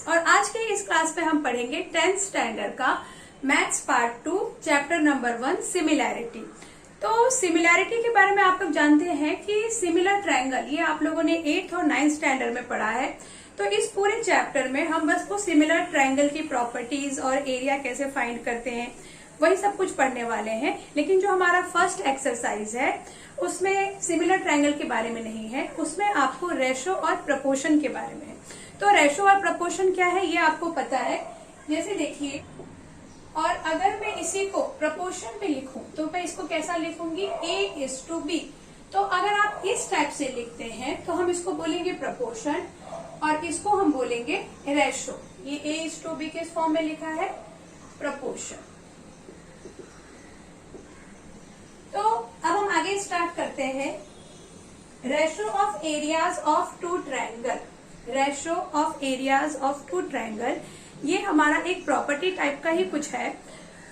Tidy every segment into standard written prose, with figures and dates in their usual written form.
और आज के इस क्लास में हम पढ़ेंगे 10th स्टैंडर्ड का maths part 2 chapter number 1 similarity. तो सिमिलैरिटी के बारे में आप लोग जानते हैं कि सिमिलर ट्रायंगल ये आप लोगों ने 8th और 9th स्टैंडर्ड में पढ़ा है। तो इस पूरे चैप्टर में हम बस वो सिमिलर ट्रायंगल की प्रॉपर्टीज और एरिया कैसे फाइंड करते हैं वही सब कुछ पढ़ने वाले हैं। लेकिन जो हमारा फर्स्ट एक्सरसाइज है उसमें सिमिलर ट्रायंगल के बारे में नहीं है, उसमें आपको रेशो और प्रपोर्शन के बारे में है। तो रेशो और प्रपोर्शन क्या है ये आपको पता है। जैसे देखिए, और अगर मैं इसी को प्रपोर्शन में लिखूं तो मैं इसको कैसा लिखूंगी, A:B। तो अगर आप इस टाइप से लिखते हैं तो हम इसको बोलेंगे प्रपोर्शन और इसको हम बोलेंगे रेशो। ये A:B किस फॉर्म में लिखा है, प्रपोर्शन। तो अब हम आगे स्टार्ट करते हैं। Ratio of areas of two triangle, ratio of areas of two triangle ये हमारा एक प्रॉपर्टी टाइप का ही कुछ है।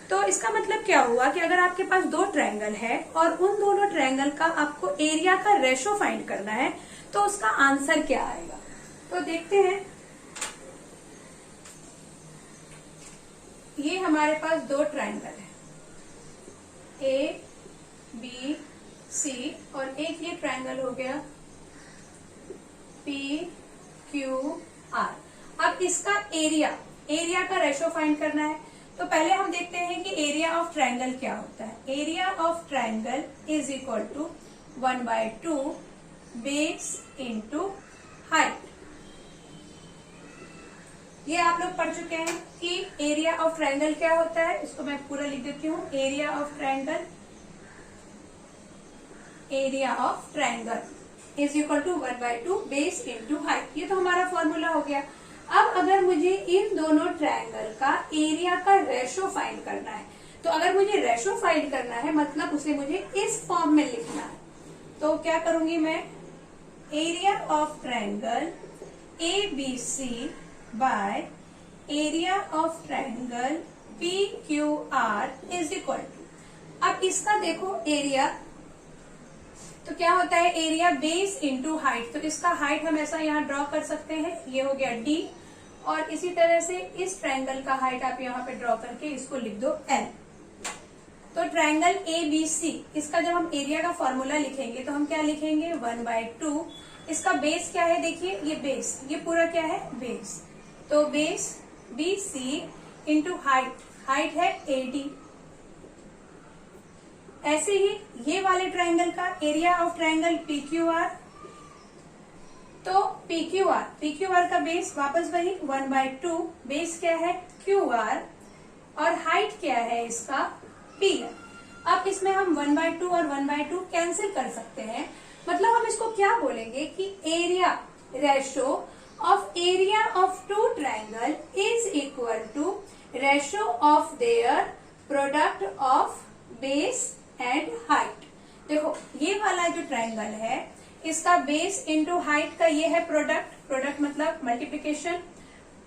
तो इसका मतलब क्या हुआ कि अगर आपके पास दो ट्रायंगल है और उन दोनों ट्रायंगल का आपको एरिया का रेशो फाइंड करना है तो उसका आंसर क्या आएगा, तो देखते हैं। ये हमारे पास दो ट्रायंगल है ABC और एक ये ट्रायंगल हो गया PQR। अब इसका एरिया का रेशो फाइंड करना है। तो पहले हम देखते हैं कि एरिया ऑफ ट्रायंगल क्या होता है। Area of triangle is equal to 1/2 base into height. ये आप लोग पढ़ चुके हैं कि एरिया ऑफ ट्रायंगल क्या होता है। इसको मैं पूरा लिख देती हूँ। Area of triangle is equal to 1/2 base into height. ये तो हमारा फॉर्मूला हो गया। अब अगर मुझे इन दोनों ट्रायंगल का एरिया का रेशो फाइंड करना है, तो अगर मुझे रेशो फाइंड करना है मतलब उसे मुझे इस फॉर्म में लिखना है। तो क्या करूंगी मैं, area of triangle ABC by area of triangle PQR is equal to. अब इसका देखो एरिया तो क्या होता है, एरिया बेस इंटू हाइट। तो इसका हाइट हम ऐसा यहाँ ड्रॉ कर सकते हैं, ये हो गया D। और इसी तरह से इस ट्रायंगल का हाइट आप यहाँ पे ड्रॉ करके इसको लिख दो L। तो ट्रायंगल ABC इसका जब हम एरिया का फॉर्मूला लिखेंगे तो हम क्या लिखेंगे, 1/2। इसका बेस क्या है, देखिए ये बेस, ये पूरा क्या है, बेस। तो बेस BC इंटू हाइट है AD। ऐसे ही ये वाले ट्रायंगल का एरिया ऑफ ट्रायंगल PQR। तो PQR का बेस वापस वही 1/2, बेस क्या है QR और हाइट क्या है इसका PR। अब इसमें हम 1/2 और 1/2 कैंसिल कर सकते हैं। मतलब हम इसको क्या बोलेंगे कि area ratio of area of two triangle is equal to ratio of their product of base and height. देखो ये वाला जो ट्रायंगल है इसका बेस इंटू हाइट का ये है प्रोडक्ट मतलब मल्टीप्लिकेशन,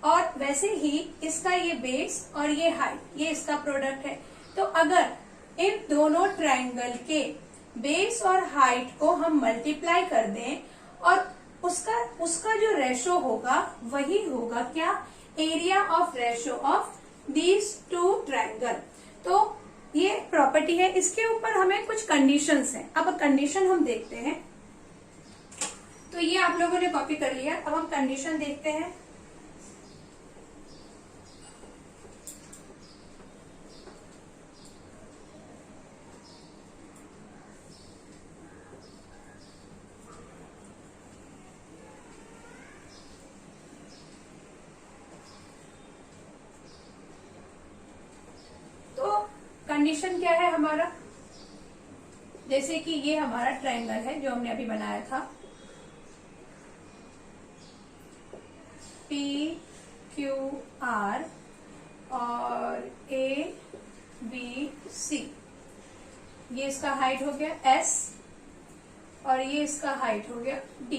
और वैसे ही इसका ये बेस और ये हाइट ये इसका प्रोडक्ट है। तो अगर इन दोनों ट्रायंगल के बेस और हाइट को हम मल्टीप्लाई कर दें और उसका जो रेशो होगा वही होगा क्या, area of ratio of these two triangle. तो ये प्रॉपर्टी है। इसके ऊपर हमें कुछ कंडीशंस हैं। अब कंडीशन हम देखते हैं। तो ये आप लोगों ने कॉपी कर लिया। अब हम कंडीशन देखते हैं। कंडीशन क्या है हमारा, जैसे कि ये हमारा ट्रायंगल है जो हमने अभी बनाया था PQR और ABC। ये इसका हाइट हो गया S और ये इसका हाइट हो गया D।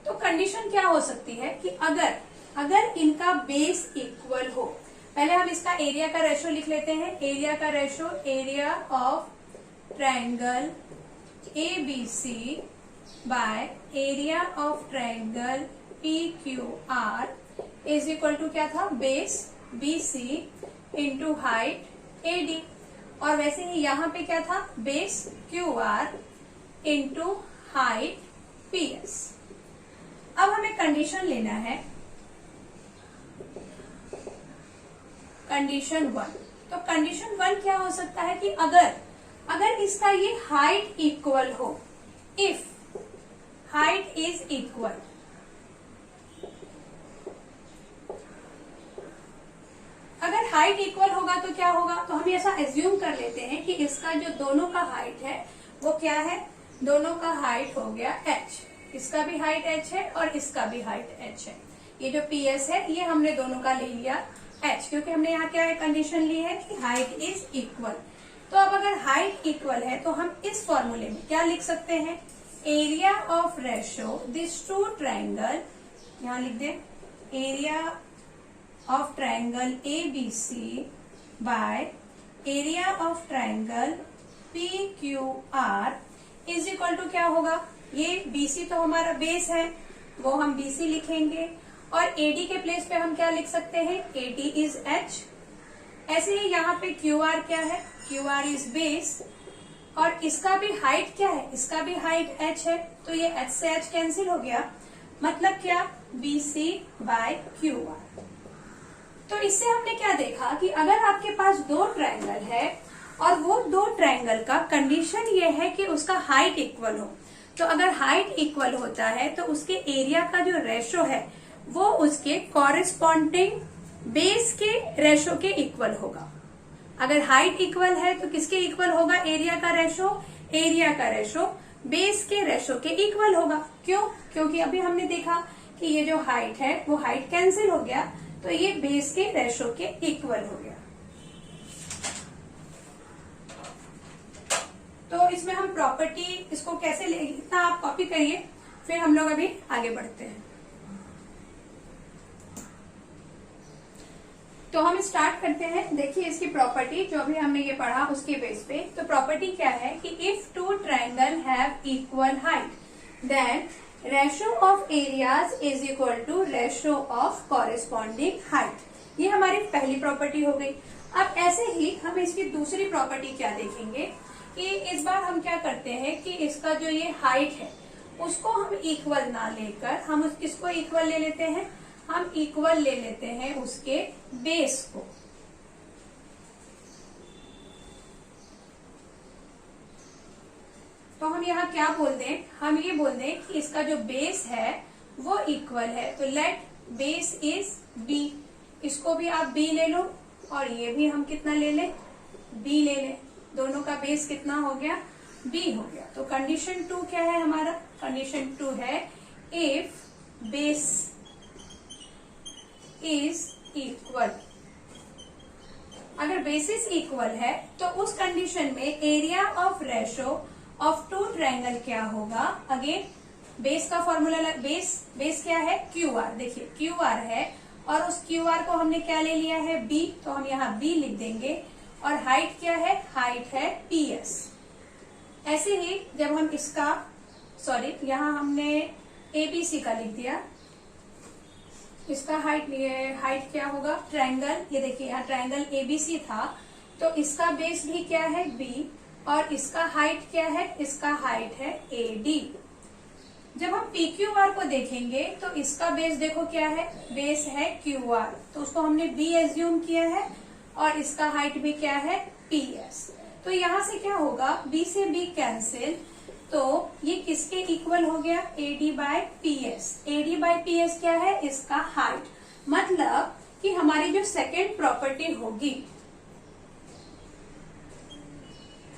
तो कंडीशन क्या हो सकती है कि अगर इनका बेस इक्वल हो, पहले हम इसका एरिया का रेशो लिख लेते हैं। एरिया का ratio, area of triangle ABC by area of triangle PQR is equal to क्या था, base BC into height AD, और वैसे ही यहाँ पे क्या था, base QR into height PS। अब हमें कंडीशन लेना है, कंडीशन 1। तो कंडीशन 1 क्या हो सकता है कि अगर इसका ये हाइट इक्वल हो, इफ हाइट इज इक्वल, अगर हाइट इक्वल होगा तो क्या होगा, तो हम ऐसा एज्यूम कर लेते हैं कि इसका जो दोनों का हाइट है वो क्या है, दोनों का हाइट हो गया h, इसका भी हाइट h है और इसका भी हाइट h है। ये जो PS है ये हमने दोनों का ले लिया h, क्योंकि हमने यहाँ क्या है, कंडीशन ली है कि हाइट इज इक्वल। तो अब अगर हाइट इक्वल है तो हम इस फॉर्मूले में क्या लिख सकते हैं, area of ratio this two triangle, यहाँ लिख दे area of triangle ABC by area of triangle PQR is equal to क्या होगा, ये BC तो हमारा बेस है, वो हम BC लिखेंगे, और AD के प्लेस पे हम क्या लिख सकते हैं, AD इज H। ऐसे ही यहाँ पे QR क्या है, QR इज बेस, और इसका भी हाइट क्या है, इसका भी हाइट h है, तो ये h से h कैंसिल हो गया, मतलब क्या, BC बाय QR। तो इससे हमने क्या देखा कि अगर आपके पास दो ट्रायंगल है और वो दो ट्रायंगल का कंडीशन ये है कि उसका हाइट इक्वल हो, तो अगर हाइट इक्वल होता है तो उसके एरिया का जो रेशो है वो उसके कॉरेस्पॉन्डिंग बेस के रेशो के इक्वल होगा। अगर हाइट इक्वल है तो किसके इक्वल होगा, एरिया का रेशो बेस के रेशो के इक्वल होगा। क्यों, क्योंकि अभी हमने देखा कि ये जो हाइट है वो हाइट कैंसिल हो गया, तो ये बेस के रेशो के इक्वल हो गया। तो इसमें हम प्रॉपर्टी इसको कैसे ले, इतना आप कॉपी करिए, फिर हम लोग अभी आगे बढ़ते हैं। तो हम स्टार्ट करते हैं। देखिए इसकी प्रॉपर्टी जो अभी हमने ये पढ़ा उसके बेस पे, तो प्रॉपर्टी क्या है कि if two triangle have equal height then ratio of areas is equal to ratio of corresponding height. ये हमारी पहली प्रॉपर्टी हो गई। अब ऐसे ही हम इसकी दूसरी प्रॉपर्टी क्या देखेंगे कि इस बार हम क्या करते हैं कि इसका जो ये हाइट है उसको हम इक्वल ना लेकर हम किसको इक्वल ले लेते हैं, हम इक्वल ले लेते हैं उसके बेस को। तो हम यहाँ क्या बोल दें, हम ये बोल दें कि इसका जो बेस है वो इक्वल है, तो लेट बेस इज B। इसको भी आप B ले लो और ये भी हम कितना ले लें, B ले लें। दोनों का बेस कितना हो गया, B हो गया। तो कंडीशन 2 क्या है हमारा, कंडीशन 2 है इफ बेस इज इक्वल। अगर बेसिस इक्वल है तो उस कंडीशन में area of ratio of two triangle क्या होगा, अगेन बेस का फॉर्मूला, बेस क्या है, QR। देखिए QR है और उस QR को हमने क्या ले लिया है, B, तो हम यहाँ B लिख देंगे। और हाइट क्या है, हाइट है PS। ऐसे ही जब हम इसका, सॉरी यहाँ हमने ABC का लिख दिया, इसका हाइट क्या होगा, ट्रायंगल, ये देखिए यहाँ ट्रायंगल ABC था, तो इसका बेस भी क्या है B, और इसका हाइट क्या है, इसका हाइट है AD। जब हम PQR को देखेंगे तो इसका बेस देखो क्या है, बेस है QR, तो उसको हमने B एज्यूम किया है, और इसका हाइट भी क्या है PS। तो यहाँ से क्या होगा, B से B कैंसिल, तो ये किसके इक्वल हो गया, AD by PS। AD by PS क्या है, इसका हाइट। मतलब कि हमारी जो सेकेंड प्रॉपर्टी होगी,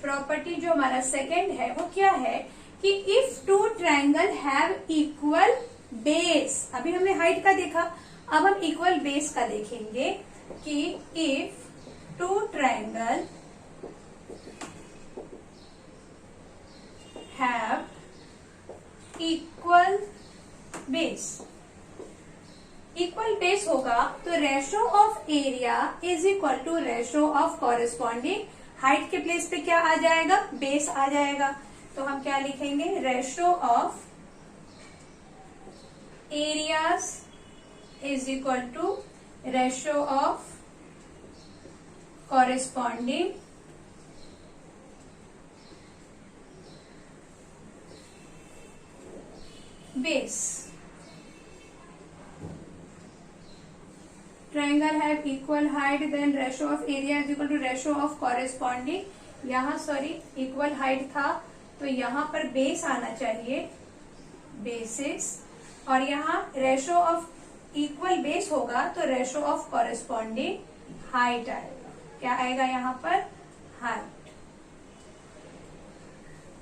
प्रॉपर्टी जो हमारा सेकेंड है वो क्या है कि if two triangle have equal base. अभी हमने हाइट का देखा, अब हम इक्वल बेस का देखेंगे कि if two triangle have equal base, equal base होगा तो ratio of area is equal to ratio of corresponding height के प्लेस पे क्या आ जाएगा, बेस आ जाएगा। तो हम क्या लिखेंगे, ratio of areas is equal to ratio of corresponding base. Triangle have equal height, then ratio of area is equal to ratio of corresponding. यहाँ सॉरी इक्वल हाइट था तो यहाँ पर बेस आना चाहिए, बेसिस, और यहाँ रेशियो ऑफ इक्वल बेस होगा तो रेशियो ऑफ कॉरेस्पॉन्डिंग हाइट आएगा। क्या आएगा यहाँ पर? हाइट।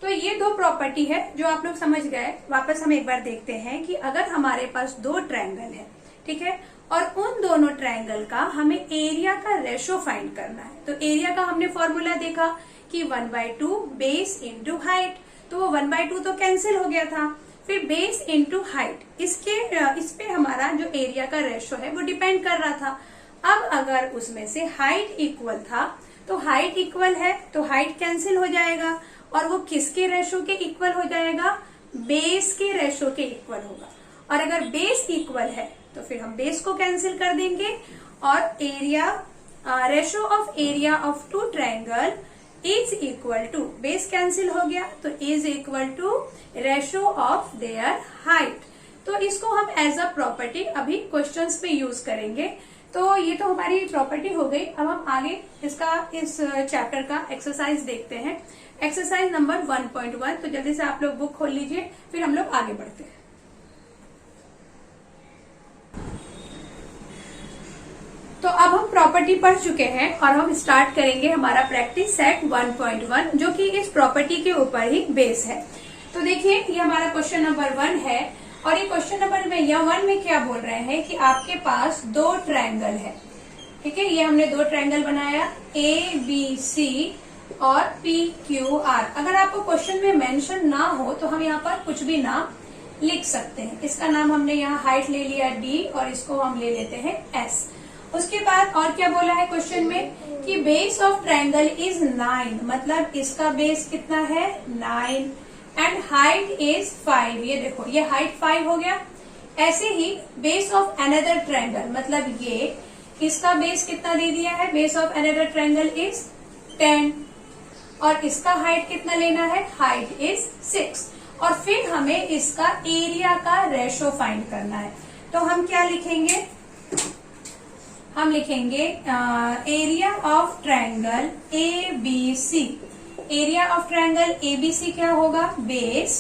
तो ये दो प्रॉपर्टी है जो आप लोग समझ गए। वापस हम एक बार देखते हैं कि अगर हमारे पास दो ट्रायंगल है, ठीक है, और उन दोनों ट्रायंगल का हमें एरिया का रेशो फाइंड करना है, तो एरिया का हमने फॉर्मूला देखा कि 1/2 बेस इंटू हाइट, तो वो 1/2 तो कैंसिल हो गया था। फिर बेस इंटू हाइट, इस पे हमारा जो एरिया का रेशो है वो डिपेंड कर रहा था। अब अगर उसमें से हाइट इक्वल था तो हाइट इक्वल है तो हाइट कैंसिल हो जाएगा, और वो किसके रेशो के इक्वल हो जाएगा? बेस के रेशो के इक्वल होगा। और अगर बेस इक्वल है तो फिर हम बेस को कैंसिल कर देंगे, और area ratio of area of two triangle is equal to, base cancel हो गया तो is equal to ratio of their height. तो इसको हम एज अ प्रॉपर्टी अभी क्वेश्चंस पे यूज करेंगे। तो ये तो हमारी प्रॉपर्टी हो गई। अब हम आगे इस चैप्टर का एक्सरसाइज देखते हैं। Exercise number 1.1। तो जल्दी से आप लोग बुक खोल लीजिए, फिर हम लोग आगे बढ़ते हैं। तो अब हम प्रॉपर्टी पढ़ चुके हैं और हम स्टार्ट करेंगे हमारा प्रैक्टिस सेट 1.1, जो कि इस प्रॉपर्टी के ऊपर ही बेस है। तो देखिए ये हमारा क्वेश्चन नंबर 1 है, और ये क्वेश्चन नंबर में या 1 में क्या बोल रहे हैं कि आपके पास दो ट्रायंगल है, ठीक है। ये हमने दो ट्रायंगल बनाया ABC और PQR। अगर आपको क्वेश्चन में मेंशन ना हो तो हम यहाँ पर कुछ भी नाम लिख सकते हैं। इसका नाम हमने यहाँ हाइट ले लिया D, और इसको हम ले लेते हैं S। उसके बाद और क्या बोला है क्वेश्चन में कि बेस ऑफ ट्रायंगल इज 9, मतलब इसका बेस कितना है? 9, एंड हाइट इज 5। ये देखो ये हाइट 5 हो गया। ऐसे ही बेस ऑफ अनदर ट्रायंगल, मतलब ये इसका बेस कितना दे दिया है? Base of another triangle is 10, और इसका हाइट कितना लेना है? Height is 6। और फिर हमें इसका एरिया का रेशो फाइंड करना है। तो हम क्या लिखेंगे? हम लिखेंगे area of triangle ABC। Area of triangle ABC क्या होगा? बेस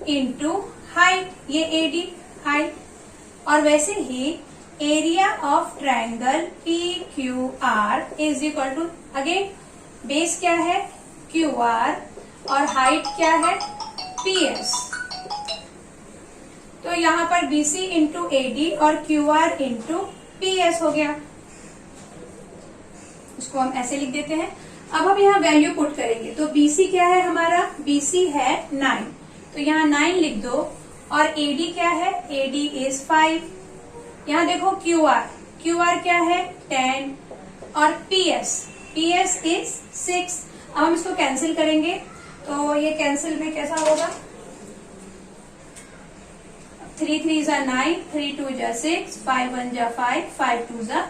इंटू हाइट, ये AD हाइट। और वैसे ही area of triangle PQR is equal to, again base क्या है? QR, और हाइट क्या है? PS। तो यहाँ पर BC इंटू AD और QR इंटू PS हो गया। इसको हम ऐसे लिख देते हैं। अब हम यहाँ वैल्यू पुट करेंगे। तो BC क्या है हमारा? BC है 9, तो यहाँ 9 लिख दो। और AD क्या है? AD is 5। यहाँ देखो QR क्या है? 10, और PS इज 6। अब हम इसको कैंसिल करेंगे, तो ये कैंसिल में कैसा होगा? 3 3 जा 9, 3 2 जा 6, 5 1 जा 5, 5 2 जा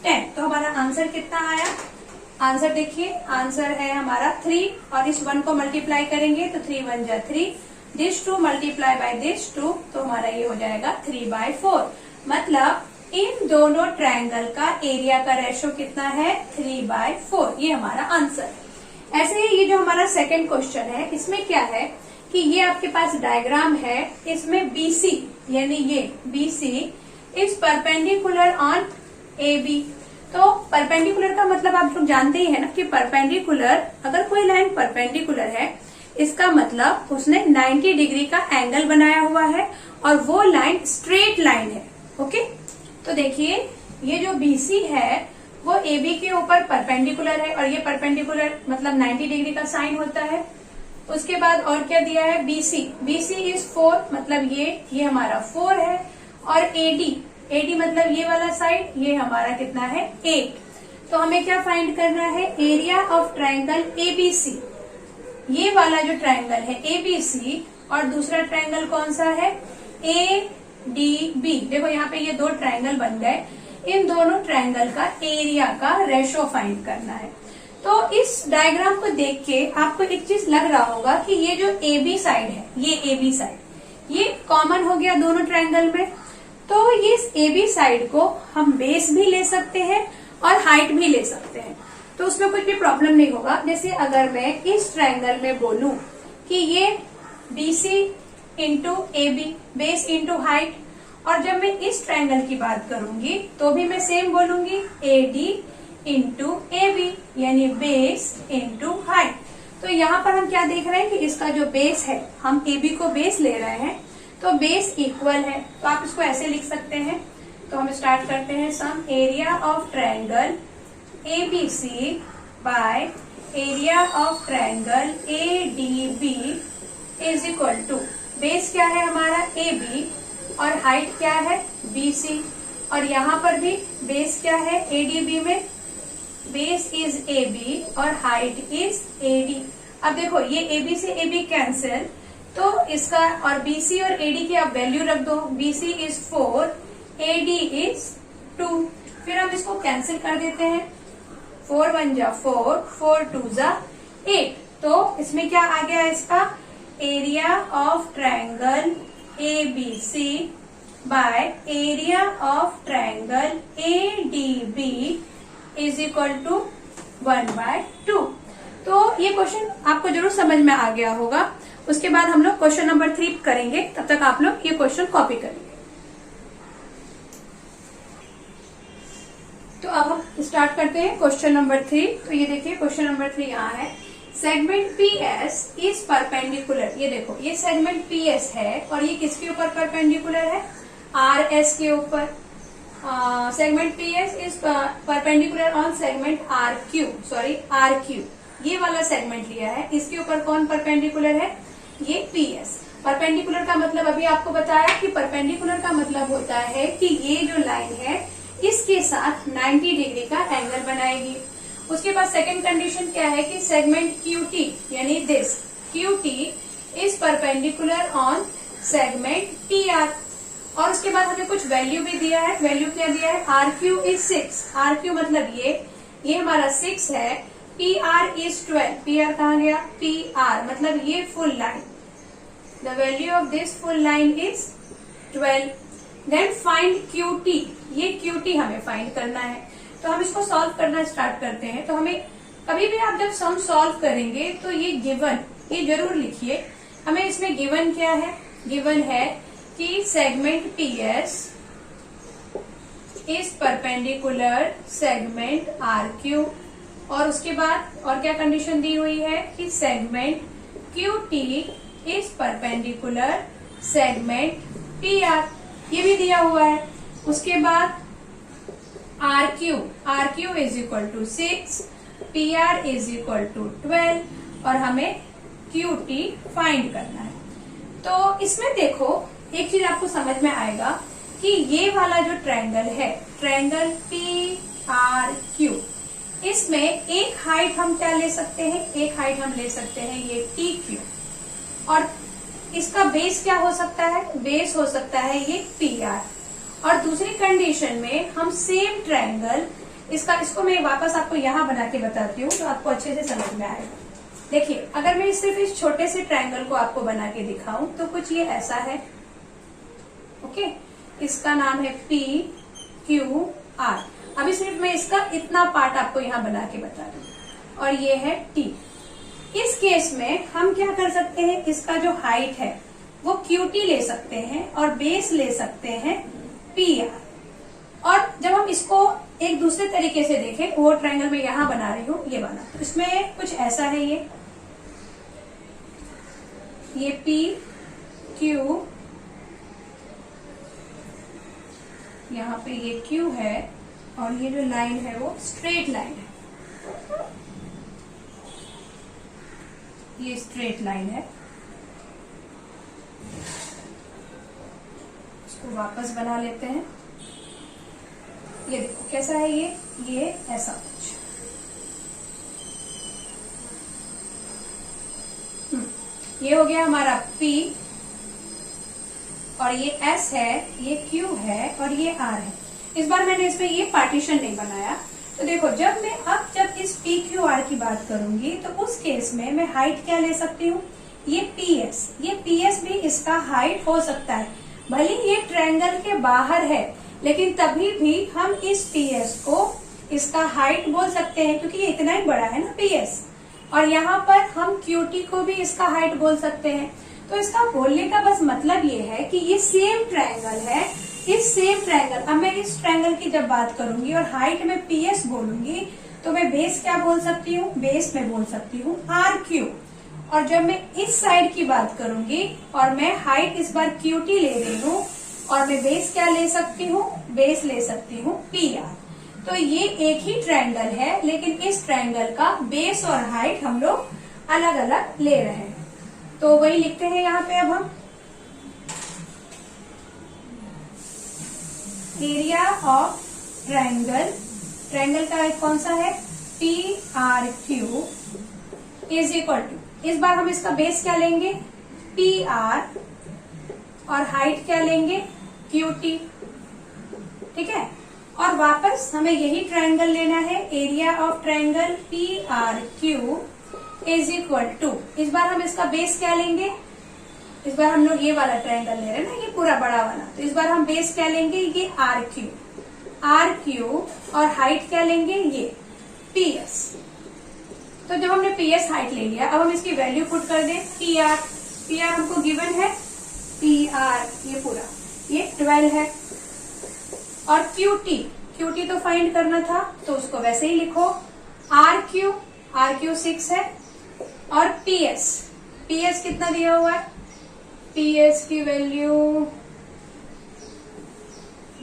10। तो हमारा आंसर कितना आया? आंसर देखिए, आंसर है हमारा 3, और इस 1 को मल्टीप्लाई करेंगे तो 3 1 जा 3, दिस 2 मल्टीप्लाई बाय दिस 2, तो हमारा ये हो जाएगा 3/4। मतलब इन दोनों ट्रायंगल का एरिया का रेशो कितना है? 3/4। ये हमारा आंसर है। ऐसे ही ये जो हमारा सेकंड क्वेश्चन है, इसमें क्या है कि ये आपके पास डायग्राम है। इसमें BC यानी ये BC is perpendicular on AB। तो परपेंडिकुलर का मतलब आप लोग जानते ही है ना कि परपेंडिकुलर, अगर कोई लाइन परपेंडिकुलर है इसका मतलब उसने 90 डिग्री का एंगल बनाया हुआ है, और वो लाइन स्ट्रेट लाइन है। ओके, तो देखिए ये जो BC है वो AB के ऊपर परपेंडिकुलर है, और ये परपेंडिकुलर मतलब 90 डिग्री का साइन होता है। उसके बाद और क्या दिया है? BC इज 4, मतलब ये हमारा 4 है। और AD मतलब ये वाला साइड, ये हमारा कितना है? 8। तो हमें क्या फाइंड करना है? Area of triangle ABC। ये वाला जो ट्रायंगल है ABC, और दूसरा ट्रायंगल कौन सा है? ADB। देखो यहाँ पे ये दो ट्रायंगल बन गए, इन दोनों ट्रायंगल का एरिया का रेशो फाइंड करना है। तो इस डायग्राम को देख के आपको एक चीज लग रहा होगा कि ये जो AB साइड है, ये AB साइड ये कॉमन हो गया दोनों ट्रायंगल में। तो ये इस AB साइड को हम बेस भी ले सकते हैं और हाइट भी ले सकते हैं, तो उसमें कुछ भी प्रॉब्लम नहीं होगा। जैसे अगर मैं इस ट्रायंगल में बोलूं कि ये BC into AB, base into height, और जब मैं इस ट्रायंगल की बात करूंगी तो भी मैं सेम बोलूंगी AD इंटू AB, यानी बेस इंटू हाइट। तो यहाँ पर हम क्या देख रहे हैं कि इसका जो बेस है, हम AB को बेस ले रहे हैं, तो बेस इक्वल है, तो आप इसको ऐसे लिख सकते हैं। तो हम स्टार्ट करते हैं some area of triangle ABC by area of triangle ADB is equal to, base क्या है हमारा AB और हाइट क्या है BC, और यहाँ पर भी बेस क्या है ADB में, बेस इज AB और हाइट इज AD। अब देखो ये AB से AB कैंसिल, तो इसका और BC और AD की आप वैल्यू रख दो, BC इज 4, AD इज 2, फिर हम इसको कैंसिल कर देते हैं, 4 1 जा 4, 4 2 जा 8। तो इसमें क्या आ गया इसका area of triangle ABC by area of triangle ADB is equal to 1/2। तो ये क्वेश्चन आपको जरूर समझ में आ गया होगा। उसके बाद हम लोग क्वेश्चन नंबर 3 करेंगे, तब तक आप लोग ये क्वेश्चन कॉपी करेंगे। तो अब हम स्टार्ट करते हैं क्वेश्चन नंबर 3। तो ये देखिए क्वेश्चन नंबर 3 यहाँ है, सेगमेंट PS इज परपेंडिकुलर। ये देखो ये सेगमेंट PS है और ये किसके ऊपर परपेंडिकुलर है, RS के ऊपर। Segment PS is perpendicular on segment RQ। ये वाला सेगमेंट लिया है, इसके ऊपर कौन परपेंडिकुलर है, ये PS। परपेंडिकुलर का मतलब अभी आपको बताया कि परपेंडिकुलर का मतलब होता है कि ये जो लाइन है इसके साथ 90 डिग्री का एंगल बनाएगी। उसके बाद सेकंड कंडीशन क्या है कि सेगमेंट QT यानी this QT is perpendicular on segment PR। और उसके बाद हमें कुछ वैल्यू भी दिया है, वैल्यू क्या दिया है, RQ इज 6, RQ मतलब ये हमारा 6 है, PR इज 12, PR कहाँ गया, PR मतलब ये full line, the value of this full line is 12। Then find QT, ये QT हमें फाइंड करना है। तो हम इसको सॉल्व करना स्टार्ट करते हैं। तो हमें कभी भी आप जब सम सॉल्व करेंगे तो ये गिवन, ये जरूर लिखिए। हमें इसमें गिवन क्या है, गिवन है कि segment PS is perpendicular segment RQ, और उसके बाद और क्या कंडीशन दी हुई है कि segment QT is perpendicular segment PR, ये भी दिया हुआ है। उसके बाद RQ is equal to 6, PR is equal to 12, और हमें QT फाइंड करना है। तो इसमें देखो एक चीज आपको समझ में आएगा कि ये वाला जो ट्रायंगल है, ट्रायंगल PRQ, इसमें एक हाइट हम क्या ले सकते हैं, एक हाइट हम ले सकते हैं ये TQ, और इसका बेस क्या हो सकता है, बेस हो सकता है ये PR। और दूसरी कंडीशन में हम सेम ट्रायंगल, इसको मैं वापस आपको यहाँ बना के बताती हूँ तो आपको अच्छे से समझ में आएगा। देखिए अगर मैं सिर्फ इस छोटे से ट्रायंगल को आपको बना के दिखाऊं तो कुछ ये ऐसा है, ओके, इसका नाम है PQR। अभी सिर्फ मैं इसका इतना पार्ट आपको यहाँ बना के बता रही हूँ, और ये है T। इस केस में हम क्या कर सकते हैं, इसका जो हाइट है वो QT ले सकते हैं और बेस ले सकते हैं PR। और जब हम इसको एक दूसरे तरीके से देखें, वो ट्रायंगल में यहाँ बना रही हूँ, ये बना, तो इसमें कुछ ऐसा है, ये PQ, यहाँ पे ये Q है, और ये जो लाइन है वो स्ट्रेट लाइन है, ये स्ट्रेट लाइन है। इसको वापस बना लेते हैं। ये देखो कैसा है, ये ऐसा कुछ, ये हो गया हमारा P, और ये S है, ये Q है और ये R है। इस बार मैंने इसमें ये पार्टीशन नहीं बनाया। तो देखो जब इस PQR की बात करूंगी तो उस केस में मैं हाइट क्या ले सकती हूँ, ये PS भी इसका हाइट हो सकता है। भले ये ट्रायंगल के बाहर है लेकिन तभी भी हम इस PS को इसका हाइट बोल सकते हैं क्योंकि ये इतना ही बड़ा है ना PS। और यहाँ पर हम QT को भी इसका हाइट बोल सकते हैं। तो इसका बोलने का बस मतलब ये है कि ये सेम ट्रायंगल है, इस सेम ट्रायंगल। अब मैं इस ट्रायंगल की जब बात करूंगी और हाइट में PS बोलूंगी तो मैं बेस क्या बोल सकती हूँ, बेस में बोल सकती हूँ RQ। और जब मैं इस साइड की बात करूंगी और मैं हाइट इस बार QT ले रही हूँ और मैं बेस क्या ले सकती हूँ, बेस ले सकती हूँ PR। तो ये एक ही ट्रायंगल है लेकिन इस ट्रायंगल का बेस और हाइट हम लोग अलग अलग ले रहे हैं। तो वही लिखते हैं यहाँ पे अब हम एरिया ऑफ ट्रायंगल, ट्रायंगल का एक कौन सा है PRQ इज इक्वल टू, इस बार हम इसका बेस क्या लेंगे PR और हाइट क्या लेंगे QT, ठीक है। और वापस हमें यही ट्रायंगल लेना है, area of triangle PRQ is equal to, इस बार हम इसका बेस क्या लेंगे, इस बार हम लोग ये वाला ट्रायंगल ले रहे हैं ना, ये पूरा बड़ा वाला, तो इस बार हम बेस क्या लेंगे ये RQ और हाइट क्या लेंगे ये PS। तो जब हमने PS हाइट ले लिया अब हम इसकी वैल्यू पुट कर दें PR हमको गिवन है PR ये पूरा ये 12 है और QT तो फाइंड करना था तो उसको वैसे ही लिखो, RQ 6 है और PS कितना दिया हुआ है, PS की value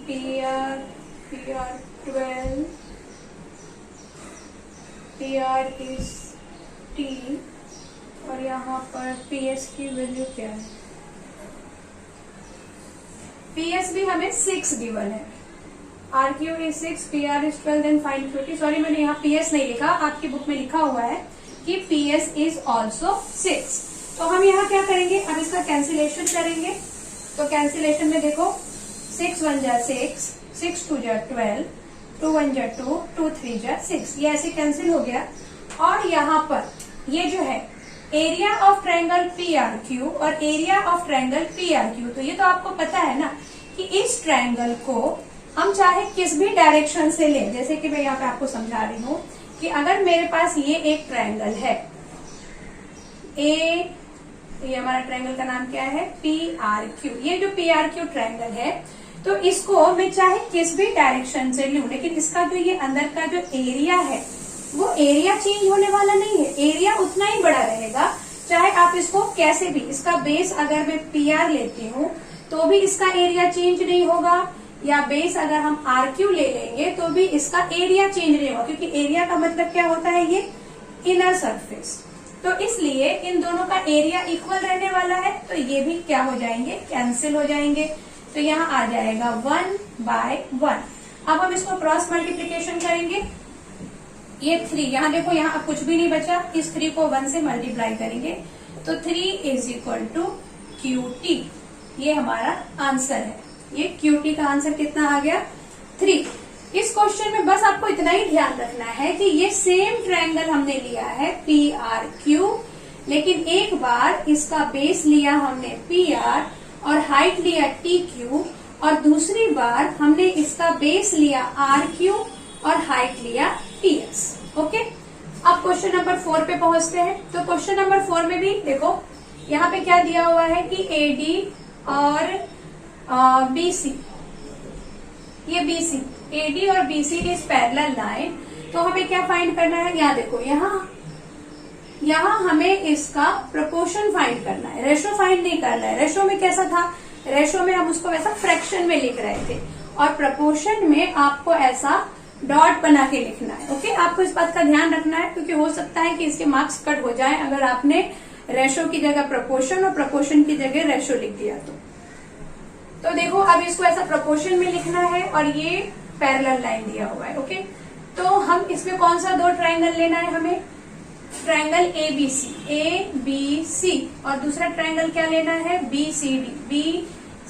PR 12, PR is T और यहाँ पर PS की वैल्यू क्या है, PS भी हमें 6 गिवन है, RQ is 6, PR is 12, then find QT। Sorry मैंने यहाँ PS नहीं लिखा, आपकी बुक में लिखा हुआ है कि PS is also 6। तो हम यहाँ क्या करेंगे, अब इसका कैंसिलेशन करेंगे। तो कैंसिलेशन में देखो 6 1 जा 6, 6 2 जा 12, 2 1 जा 2, 2 3 जा 6, ये ऐसे कैंसिल हो गया। और यहाँ पर ये जो है एरिया ऑफ ट्रायंगल PRQ और एरिया ऑफ ट्रायंगल PRQ, तो ये तो आपको पता है ना कि इस ट्रायंगल को हम चाहे किस भी डायरेक्शन से लें, जैसे कि मैं यहाँ पे आपको समझा रही हूँ कि अगर मेरे पास ये एक ट्रायंगल है ये हमारा ट्रायंगल का नाम क्या है PRQ, ये जो PRQ ट्रायंगल है तो इसको मैं चाहे किस भी डायरेक्शन से लूं, लेकिन इसका जो ये अंदर का जो एरिया है वो एरिया चेंज होने वाला नहीं है, एरिया उतना ही बड़ा रहेगा। चाहे आप इसको कैसे भी, इसका बेस अगर मैं PR लेती हूँ तो भी इसका एरिया चेंज नहीं होगा, या बेस अगर हम RQ ले लेंगे तो भी इसका एरिया चेंज नहीं होगा, क्योंकि एरिया का मतलब क्या होता है ये इनर सरफेस। तो इसलिए इन दोनों का एरिया इक्वल रहने वाला है, तो ये भी क्या हो जाएंगे, कैंसिल हो जाएंगे। तो यहाँ आ जाएगा 1/1। अब हम इसको क्रॉस मल्टीप्लीकेशन करेंगे, ये 3 यहाँ देखो, यहाँ अब कुछ भी नहीं बचा, इस 3 को 1 से मल्टीप्लाई करेंगे तो 3 इज इक्वल टू QT, ये हमारा आंसर है। ये QT का आंसर कितना आ गया 3। इस क्वेश्चन में बस आपको इतना ही ध्यान रखना है कि ये सेम ट्रायंगल हमने लिया है PRQ, लेकिन एक बार इसका बेस लिया हमने PR और हाइट लिया TQ, और दूसरी बार हमने इसका बेस लिया RQ और हाइट लिया PS। ओके, अब क्वेश्चन नंबर 4 पे पहुंचते हैं। तो क्वेश्चन नंबर 4 में भी देखो यहाँ पे क्या दिया हुआ है कि AD और BC, ये BC, AD और BC इज पैरेलल लाइन। तो हमें क्या फाइंड करना है, यहाँ देखो, यहाँ हमें इसका प्रोपोर्शन फाइंड करना है, रेशो फाइंड नहीं करना है। रेशो में कैसा था, रेशो में हम उसको वैसा फ्रैक्शन में लिख रहे थे, और प्रोपोर्शन में आपको ऐसा डॉट बना के लिखना है। ओके, आपको इस बात का ध्यान रखना है क्योंकि हो सकता है कि इसके मार्क्स कट हो जाए अगर आपने रेशो की जगह प्रोपोर्शन और प्रोपोर्शन की जगह रेशो लिख दिया तो देखो अब इसको ऐसा प्रोपोर्शन में लिखना है और ये पैरेलल लाइन दिया हुआ है। ओके, तो हम इसमें कौन सा 2 ट्रायंगल लेना है, हमें ट्रायंगल ABC और दूसरा ट्रायंगल क्या लेना है BCD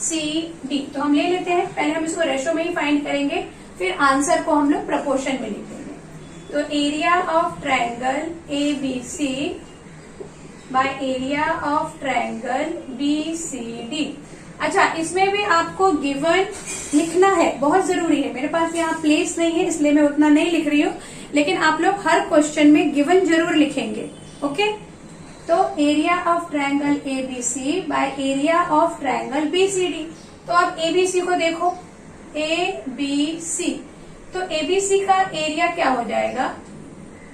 सी डी। तो हम ले लेते हैं, पहले हम इसको रेशो में ही फाइंड करेंगे, फिर आंसर को हम लोग प्रपोर्शन में लिखेंगे। तो area of triangle A B C by area of triangle B C D. अच्छा, इसमें भी आपको गिवन लिखना है, बहुत जरूरी है। मेरे पास यहाँ प्लेस नहीं है इसलिए मैं उतना नहीं लिख रही हूँ, लेकिन आप लोग हर क्वेश्चन में गिवन जरूर लिखेंगे। ओके, तो area of triangle A B C by area of triangle B C D. तो आप ए बी सी को देखो, ए बी सी, तो ए बी सी का एरिया क्या हो जाएगा,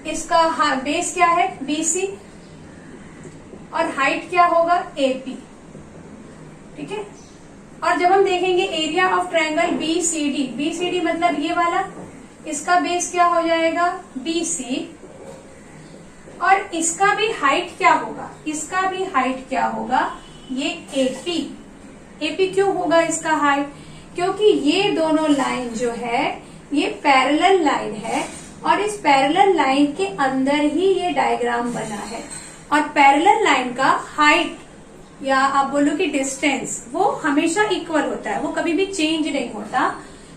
इसका बेस क्या है बी सी, और हाइट क्या होगा ए पी। ठीक है, और जब हम देखेंगे area of triangle B C D मतलब ये वाला, इसका बेस क्या हो जाएगा बी सी, और इसका भी हाइट क्या होगा, इसका भी हाइट क्या होगा ये एपी। एपी क्यों होगा इसका हाइट, क्योंकि ये दोनों लाइन जो है ये पैरेलल लाइन है, और इस पैरेलल लाइन के अंदर ही ये डायग्राम बना है, और पैरेलल लाइन का हाइट या आप बोलो कि डिस्टेंस वो हमेशा इक्वल होता है, वो कभी भी चेंज नहीं होता।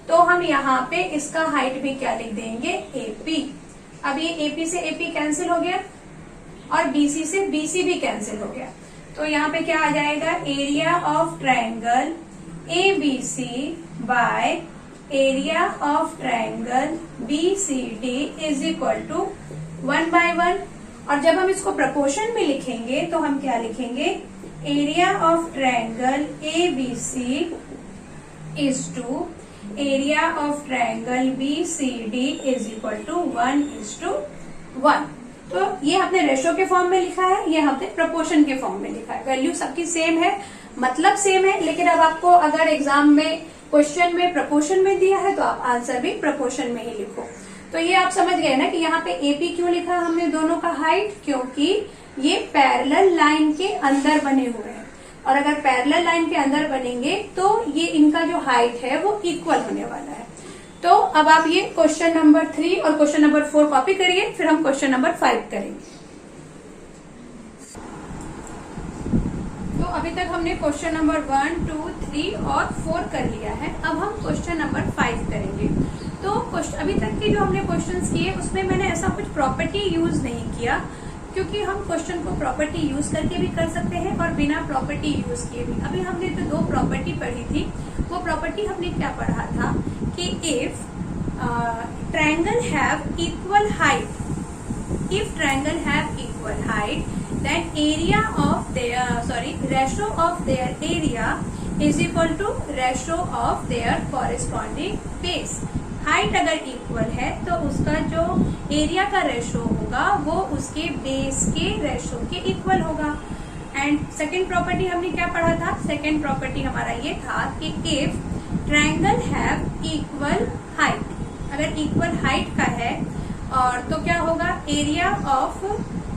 तो हम यहाँ पे इसका हाइट भी क्या लिख देंगे एपी। अब ये एपी से एपी कैंसिल हो गया, और बीसी से बीसी भी कैंसिल हो गया। तो यहाँ पे क्या आ जाएगा, area of triangle A B C by area of triangle B C D is equal to 1/1। और जब हम इसको प्रपोर्शन में लिखेंगे तो हम क्या लिखेंगे, area of triangle A B C is to area of triangle B C D is equal to 1:1। तो ये हमने रेशो के फॉर्म में लिखा है, ये हमने प्रपोर्शन के फॉर्म में लिखा है। वैल्यू सबकी सेम है, मतलब सेम है, लेकिन अब आपको अगर एग्जाम में क्वेश्चन में प्रपोर्शन में दिया है तो आप आंसर भी प्रपोर्शन में ही लिखो। तो ये आप समझ गए ना कि यहाँ पे एपी क्यों लिखा हमने दोनों का हाइट, क्योंकि ये पैरेलल लाइन के अंदर बने हुए हैं, और अगर पैरेलल लाइन के अंदर बनेंगे तो ये इनका जो हाइट है वो इक्वल होने वाला है। तो अब आप ये क्वेश्चन नंबर 3 और क्वेश्चन नंबर 4 कॉपी करिए, फिर हम क्वेश्चन नंबर 5 करेंगे। तो अभी तक हमने क्वेश्चन नंबर 1, 2, 3 और 4 कर लिया है। अब हम क्वेश्चन नंबर 5 करेंगे। तो अभी तक के जो हमने क्वेश्चंस किए उसमें मैंने ऐसा कुछ प्रॉपर्टी यूज नहीं किया, क्योंकि हम क्वेश्चन को प्रॉपर्टी यूज करके भी कर सकते हैं और बिना प्रॉपर्टी यूज किए भी। अभी हमने जो 2 प्रॉपर्टी पढ़ी थी, वो प्रॉपर्टी हमने क्या पढ़ा था कि if triangle have equal height, if triangle have equal height, then area of their ratio of their area is equal to ratio of their corresponding base। Height अगर इक्वल है तो उसका जो एरिया का रेशो होगा वो उसके बेस के रेशो के इक्वल होगा। एंड सेकेंड प्रॉपर्टी हमने क्या पढ़ा था, सेकेंड प्रॉपर्टी हमारा ये था कि if triangle have equal height, अगर इक्वल हाइट का है और तो क्या होगा, area of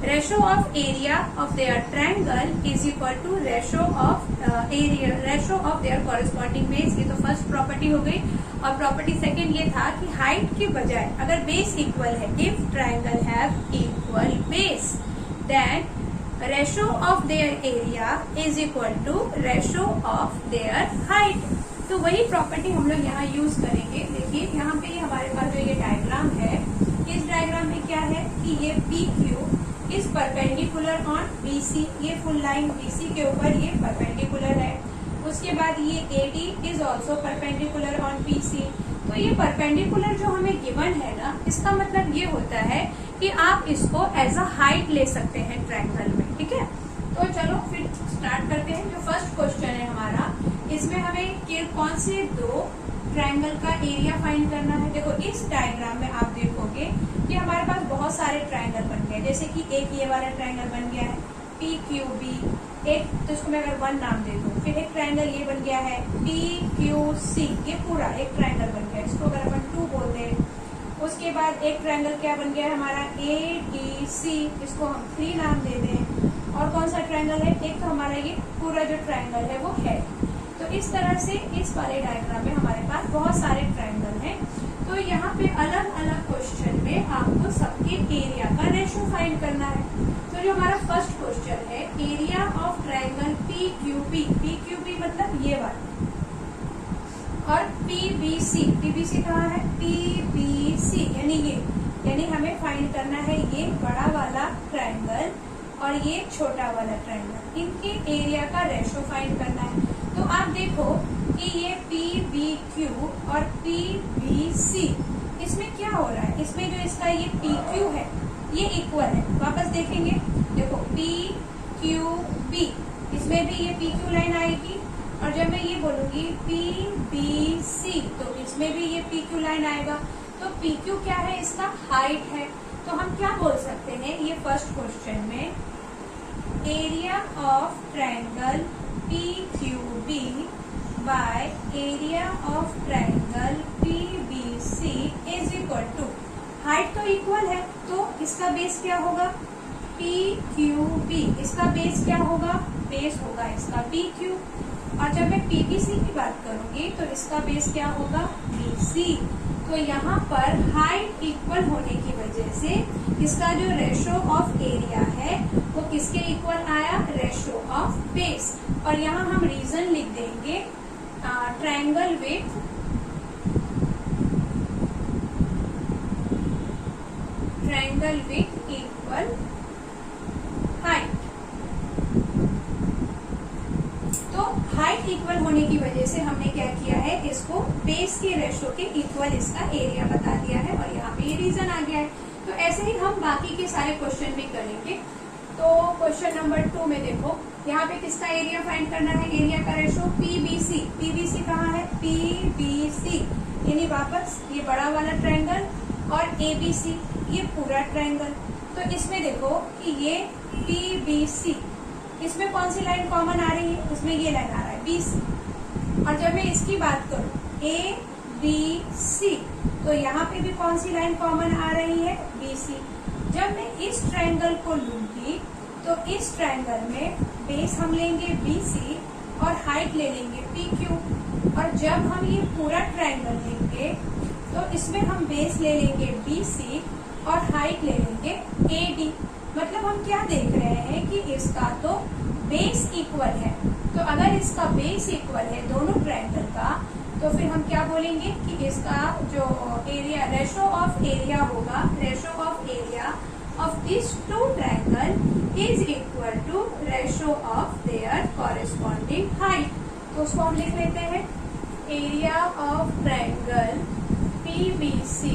ratio of area of their triangle is equal to ratio of their corresponding base. ये तो फर्स्ट प्रॉपर्टी हो गई। और प्रॉपर्टी सेकेंड ये था कि हाइट के बजाय अगर बेस इक्वल है, if triangle have equal base, then ratio of their area is equal to ratio of their height. तो वही प्रॉपर्टी हम लोग यहाँ यूज करेंगे। देखिए यहाँ पे हमारे पास जो ये डायग्राम है, इस डायग्राम में क्या है कि ये P Q is perpendicular on BC, ये फुल लाइन बीसी के ऊपर ये परपेंडिकुलर है। उसके बाद ये AD is also perpendicular on BC. तो ये परपेंडिकुलर जो हमें गिवन है ना, इसका मतलब ये होता है कि आप इसको एज अ हाइट ले सकते हैं ट्रायंगल में। ठीक है, तो चलो फिर स्टार्ट करते हैं। जो फर्स्ट क्वेश्चन है हमारा, इसमें हमें कौन से 2 ट्रायंगल का एरिया फाइंड करना है। देखो इस डायग्राम में आप देखोगे कि हमारे पास बहुत सारे ट्रायंगल बन गए, जैसे कि एक ये वाला ट्रायंगल बन गया है पी क्यू बी, एक तो इसको मैं अगर 1 नाम दे दूं, फिर एक ट्रायंगल ये बन गया है पी क्यू सी, ये पूरा एक ट्रायंगल बन गया, इसको अगर अपन 2 बोल दें। उसके बाद एक ट्रायंगल क्या बन गया है हमारा ए डी सी, इसको हम 3 नाम दे दें। और कौन सा ट्रायंगल है, एक तो हमारा ये पूरा जो ट्रायंगल है वो है। तो इस तरह से इस वाले डायग्राम में हमारे पास बहुत सारे ट्रायंगल हैं। तो यहाँ पे अलग अलग क्वेश्चन में आपको सबके एरिया का रेशो फाइंड करना है। तो जो हमारा फर्स्ट क्वेश्चन है, area of triangle P Q B मतलब ये वाला, और पीबीसी, पीबीसी कहाँ है, पीबीसी यानी हमें फाइंड करना है ये बड़ा वाला ट्रायंगल और ये छोटा वाला ट्रायंगल, इनके एरिया का रेशो फाइंड करना है। तो आप देखो कि ये PBQ और PBC, इसमें क्या हो रहा है, इसमें जो इसका ये PQ है ये इक्वल है। वापस देखेंगे, देखो PQB, इसमें भी ये PQ लाइन आएगी और जब मैं ये बोलूंगी PBC तो इसमें भी ये PQ लाइन आएगा। तो PQ क्या है, इसका हाइट है। तो हम क्या बोल सकते हैं, ये फर्स्ट क्वेश्चन में area of triangle PQB by area of triangle PBC is equal to, height तो इक्वल है तो इसका बेस क्या होगा, PQB, इसका बेस क्या होगा, बेस होगा इसका PQ। और जब मैं PBC की बात करूंगी तो इसका बेस क्या होगा, BC। तो यहाँ पर हाइट इक्वल होने की वजह से इसका जो रेशो ऑफ एरिया है वो किसके इक्वल आया, रेशो ऑफ बेस। और यहाँ हम रीजन लिख देंगे ट्रायंगल विथ इक्वल हाइट। तो हाइट इक्वल होने की वजह से हमने क्या किया है, इसको बेस के रेशो के इक्वल इसका एरिया बता दिया है और यहाँ पे ये रीजन आ गया है। तो ऐसे ही हम बाकी के सारे क्वेश्चन भी करेंगे। तो क्वेश्चन नंबर 2 में देखो, यहाँ पे किसका एरिया फाइंड करना है, एरिया का रेशो PBC। PBC कहाँ है, PBC यानी वापस ये बड़ा वाला ट्रायंगल और ABC ये पूरा ट्रायंगल। तो इसमें देखो कि ये PBC, इसमें कौन सी लाइन कॉमन आ रही है, इसमें ये लाइन आ रहा है BC। और जब मैं इसकी बात करूं ABC तो यहाँ पे भी कौन सी लाइन कॉमन आ रही है, BC। जब मैं इस ट्रायंगल को लूंगी तो इस ट्रायंगल में बेस हम लेंगे BC और हाइट ले लेंगे PQ। और जब हम ये पूरा ट्रायंगल लेंगे तो इसमें हम बेस ले लेंगे BC और हाइट ले लेंगे AD। मतलब हम क्या देख रहे हैं कि इसका तो बेस इक्वल है। तो अगर इसका बेस इक्वल है दोनों ट्रायंगल का तो फिर हम क्या बोलेंगे कि इसका जो एरिया, रेशो ऑफ एरिया होगा, ratio of area of this two triangle is equal to ratio of their corresponding height. तो उसको हम लिख लेते हैं area of triangle PBC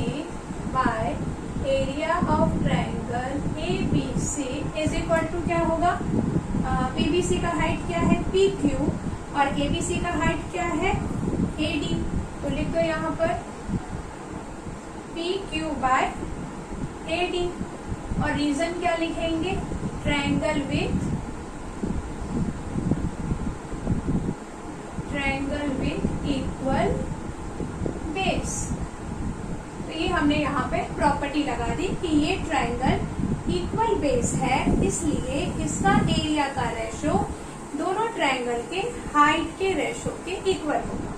by area of triangle ABC is equal to क्या होगा, PBC का हाइट क्या है PQ और ABC का हाइट क्या है AD। तो लिख दो यहाँ पर PQ बाय AD। और रीजन क्या लिखेंगे, ट्रायंगल विथ इक्वल बेस। तो ये हमने यहाँ पे प्रॉपर्टी लगा दी कि ये ट्रायंगल इक्वल बेस है, इसलिए इसका एरिया का रेशो दोनों ट्रायंगल के हाइट के रेशो के इक्वल होगा।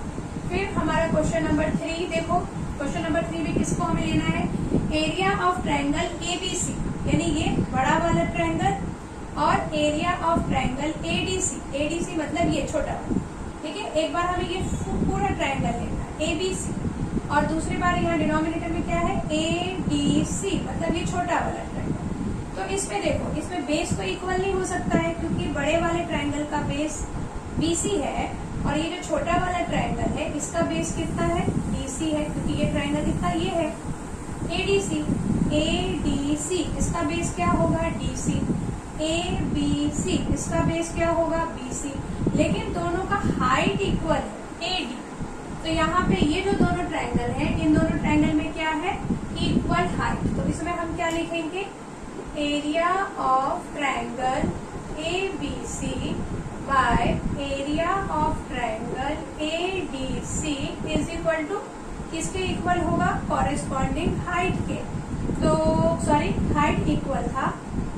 फिर हमारा क्वेश्चन नंबर 3 देखो, क्वेश्चन नंबर 3 में किसको हमें लेना है, एरिया ऑफ ट्रायंगल ABC यानी ये बड़ा वाला ट्रायंगल और area of triangle ADC। ADC मतलब ये छोटा वाला, ठीक है। एक बार हमें ये पूरा ट्रायंगल लेना है ABC और दूसरी बार यहाँ डिनोमिनेटर में क्या है ADC मतलब ये छोटा वाला ट्रायंगल। तो इसमें देखो, इसमें बेस तो इक्वल नहीं हो सकता है क्योंकि बड़े वाले ट्रायंगल का बेस BC है और ये जो छोटा वाला ट्रायंगल है इसका बेस कितना है DC है, क्योंकि ये ट्रायंगल कितना ये है ADC इसका बेस क्या होगा DC। ABC इसका बेस क्या होगा BC। लेकिन दोनों का हाइट इक्वल है AD। तो यहाँ पे ये जो दोनों ट्रायंगल हैं, इन दोनों ट्रायंगल में क्या है इक्वल हाइट। तो इसमें हम क्या लिखेंगे, area of triangle ABC by area of triangle ADC is equal to किसके इक्वल होगा, कॉरेस्पॉन्डिंग हाइट के। तो सॉरी, हाइट इक्वल था,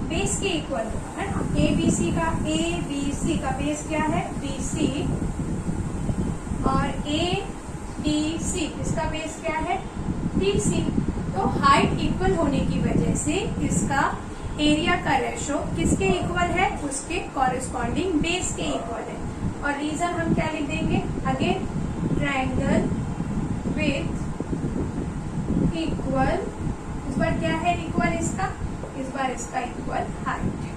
बेस के इक्वल होगा, है ना। ABC का बेस क्या है BC और ADC इसका बेस क्या है DC। तो हाइट इक्वल होने की वजह से इसका एरिया का रेशो किसके इक्वल है, उसके कॉरेस्पॉन्डिंग बेस के इक्वल है। और रीजन हम क्या लिख देंगे, अगेन ट्रायंगल विथ इक्वल, इस बार क्या है इक्वल इसका, इस बार इसका इक्वल हाइट।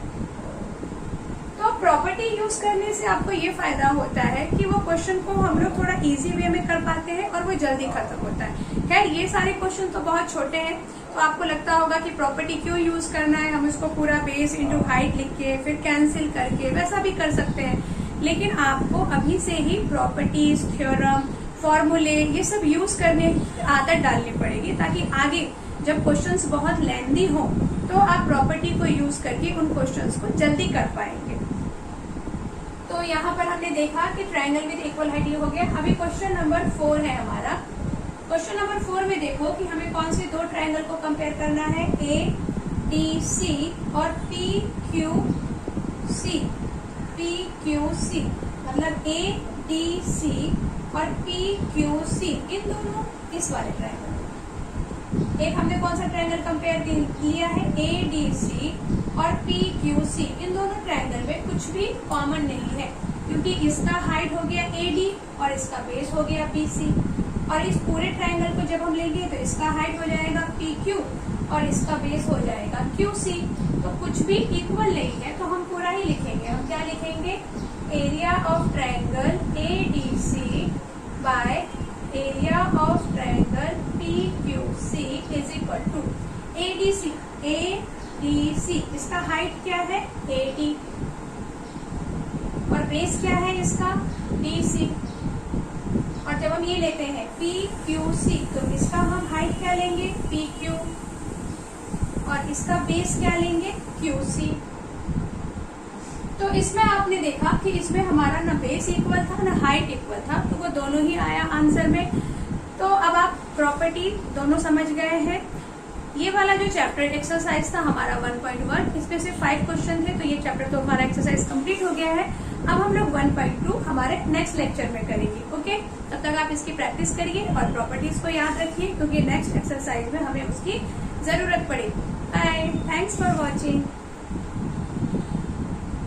तो प्रॉपर्टी यूज करने से आपको ये फायदा होता है कि वो क्वेश्चन को हम लोग थोड़ा इजी वे में कर पाते हैं और वो जल्दी खत्म होता है। खैर ये सारे क्वेश्चन तो बहुत छोटे हैं, तो आपको लगता होगा कि प्रॉपर्टी क्यों यूज करना है, हम इसको पूरा बेस इंटू हाइट लिख के फिर कैंसिल करके वैसा भी कर सकते हैं, लेकिन आपको अभी से ही प्रॉपर्टीज, थ्योरम, फॉर्मूले ये सब यूज करने की आदत डालनी पड़ेगी, ताकि आगे जब क्वेश्चंस बहुत लेंथी हो तो आप प्रॉपर्टी को यूज करके उन क्वेश्चंस को जल्दी कर पाएंगे। तो यहाँ पर हमने देखा कि ट्रायंगल विद इक्वल हाइट ये हो गया। अभी क्वेश्चन नंबर 4 है हमारा। क्वेश्चन नंबर 4 में देखो कि हमें कौन से दो ट्रायंगल को कंपेयर करना है, ADC और PQC। PQC मतलब ADC और PQC, इन दोनों इस वाले ट्रायंगल, एक हमने कौन सा ट्रायंगल कंपेयर किया है, ADC और PQC। इन दोनों ट्रायंगल में कुछ भी कॉमन नहीं है, क्योंकि इसका हाइट हो गया AD और इसका बेस हो गया BC, और इस पूरे ट्रायंगल को जब हम लेंगे तो इसका हाइट हो जाएगा PQ और इसका बेस हो जाएगा QC। तो कुछ भी इक्वल नहीं है, तो हम पूरा ही लिखेंगे। हम क्या लिखेंगे, area of triangle ADC by area of triangle PQC is equal to ADC। ADC इसका हाइट क्या है AD और बेस क्या है इसका BC, और जब हम ये लेते हैं PQC तो इसका हम हाइट क्या लेंगे PQ और इसका बेस क्या लेंगे QC। तो इसमें आपने देखा कि इसमें हमारा ना बेस इक्वल था ना हाइट इक्वल था, तो वो दोनों ही आया आंसर में। तो अब आप प्रॉपर्टी दोनों समझ गए हैं। ये वाला जो चैप्टर एक्सरसाइज था हमारा 1.1, इसमें से 5 क्वेश्चन थे, तो ये चैप्टर तो हमारा एक्सरसाइज कंप्लीट हो गया है। अब हम लोग 1.2 हमारे नेक्स्ट लेक्चर में करेंगे। ओके, तब तक आप इसकी प्रैक्टिस करिए और प्रॉपर्टीज को याद रखिए, क्योंकि नेक्स्ट एक्सरसाइज में हमें उसकी जरूरत पड़ेगी। Bye, thanks for watching.